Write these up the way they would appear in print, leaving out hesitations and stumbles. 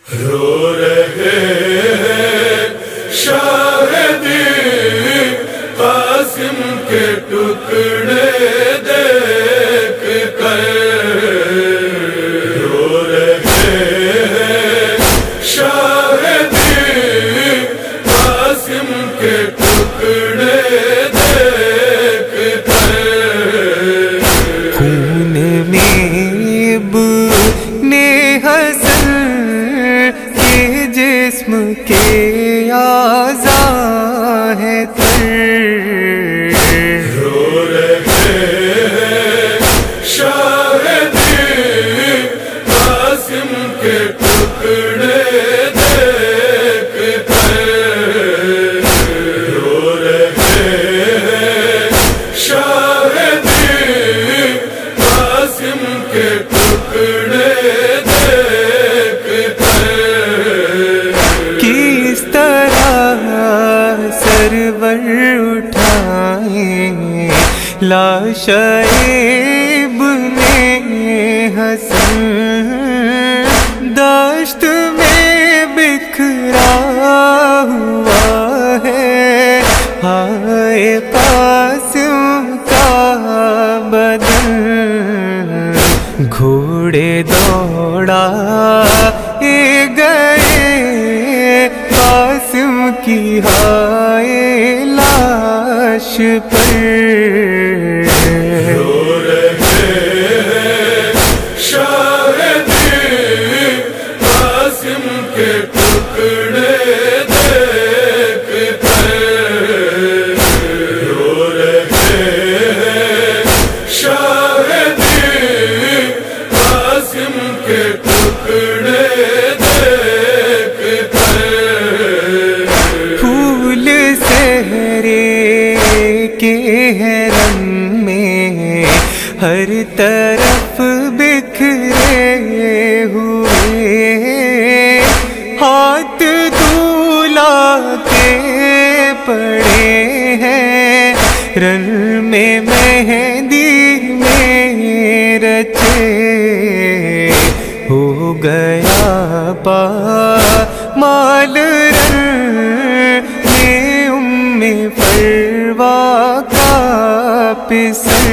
رو رہے شاہدی قاسم کے ٹکڑے دیکھ کر، رو رہے شاہدی قاسم کے ٹکڑے دیکھ کر، خون میں ابن حسن کے جسم کے اعضاء ہے تر، رو رہے شاہدی قاسم کے ٹکڑے دیکھ کر، رو رہے شاہدی قاسم کے ٹکڑے دیکھ کر، کس طرح سرور اٹھائیں لاش ابن حسن، دشت میں بکھرا ہوا ہے ہائے قاسم کا بدن، گھوڑے دوڑا گئے قاسم کی ہائے لاش پر، رو رہے شاہدی قاسم کے ٹکڑے دیکھ کر، رو رہے شاہدی قاسم کے ٹکڑے دیکھ کر، پھول سہرے کے حرم میں ہر طرف بکھرے ہوئے، ہاتھ دھولا کے پڑے ہیں رن میں مہندی میں رچے، ہو گیا پامال رن میں فروا کا پسر،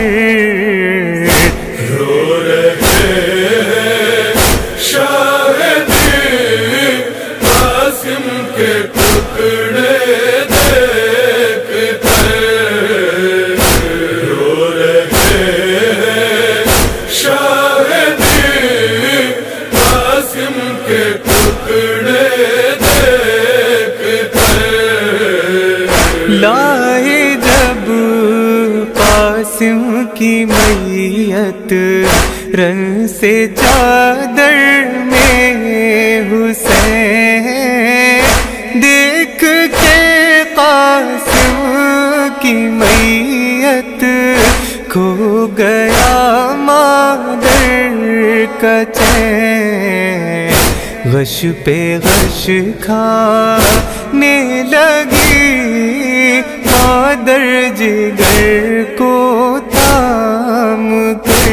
رو رہے شاہدی قاسم کے ٹکڑے دیکھ کر، رو رہے شاہدی قاسم کے ٹکڑے دیکھ کر، لائے جب قاسم کی میت رن سے چادر میں حسین، دیکھ کے قاسم کی میت کھو گیا مادر کا چین، غش پہ غش کھانے لگی مادر جگر کو تھام کر،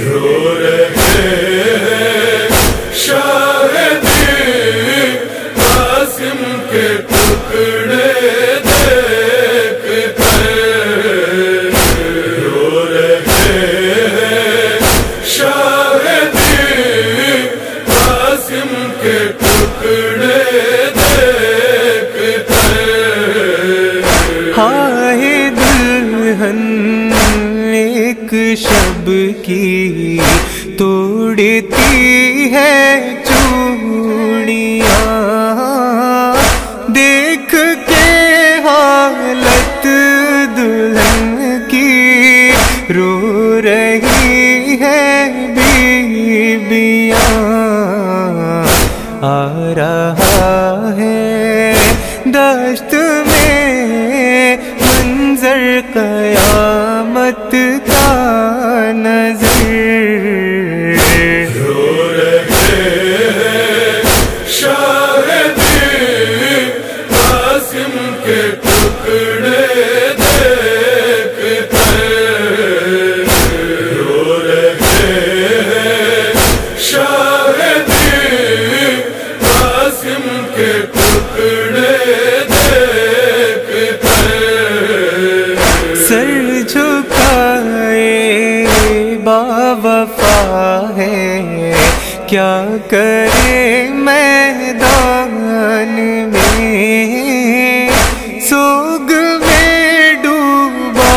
رو رہے شاہدی قاسم کے ٹکڑے دیکھ کر، رو رہے شاہدی قاسم کے ٹکڑے دیکھ کر، ہائے دلہن ایک شب کی توڑتی ہے چوڑیاں، دیکھ کے حالت دلہن کی رو رہی ہے بیویاں، آ رہا ہے دشت میں منظر قیامت کا نظر، رو رہے شاہدی قاسم کے ٹکڑے دیکھ کر، رو رہے شاہدی بے وفا ہے، کیا کرے میدان میں، سوگ میں ڈوبا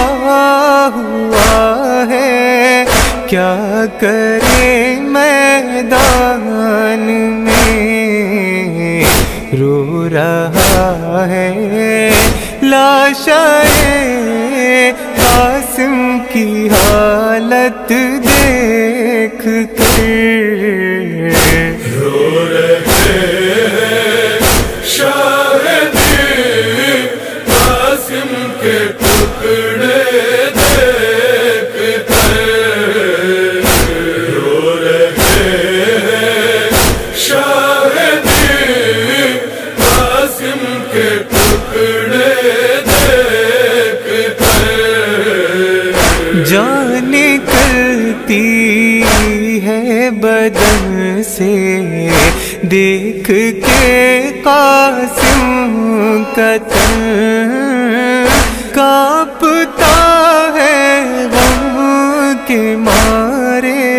ہوا ہے، کیا کرے میدان میں، رو رہا ہے لاشائے قاسم کی حالت دیکھ کر، رو رہے شاہدی قاسم کے ٹکڑے دیکھ کر، رو رہے شاہدی قاسم کے ٹکڑے دیکھ کر، جان نکلتی ہے بدن سے دیکھ کے قاسم کا تن، کانپتا ہے غم کے مارے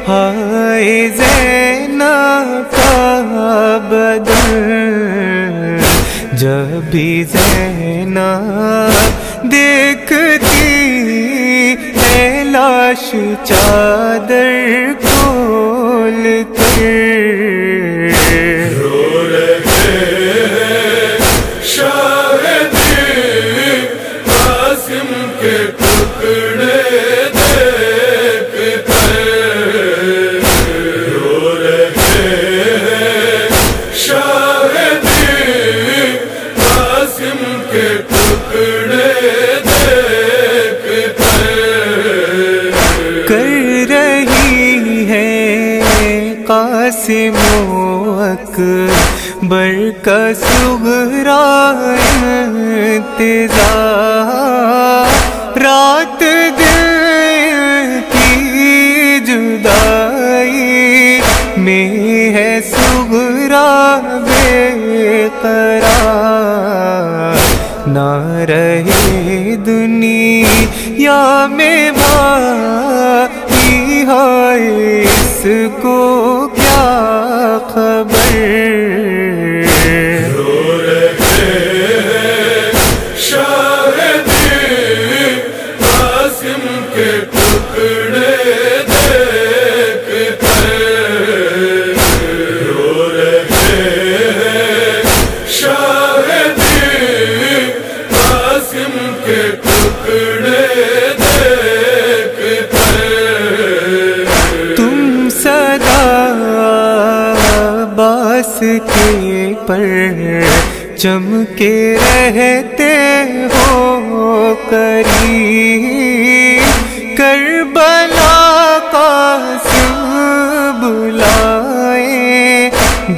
ہائے زینب کا بدن، جب بھی زینب دیکھتی ہے لاش چادر کھول کر، رو رہے شاہدی قاسم کے ٹکڑے دیکھ کر، رو رہے شاہدی قاسم کے ٹکڑے دیکھ کر، کر رہی ہے قاسم و اکبر کا صغریٰ انتظار، رات دل کی جدائی میں ہے صغریٰ بے قرار، نہ رہے دنیا میں بھائی ہائے اس کو کیا خبر، رو رہے شاہدی قاسم کے ٹکڑے دیکھ کر، رو رہے شاہدی قاسم کے ٹکڑے دیکھ کر، تم سدا عباس کے پر چمکے رہتے ہو قریب، کربلا قاسم بلائیں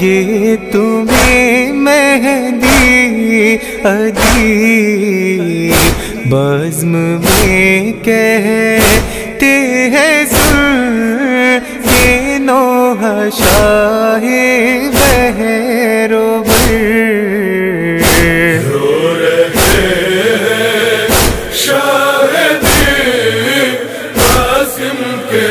گے تمہیں مہدی ادیب، بزم میں کہتے ہیں سن کے نوح شاہ بحر و بر، رو رہے شاہدی قاسم کے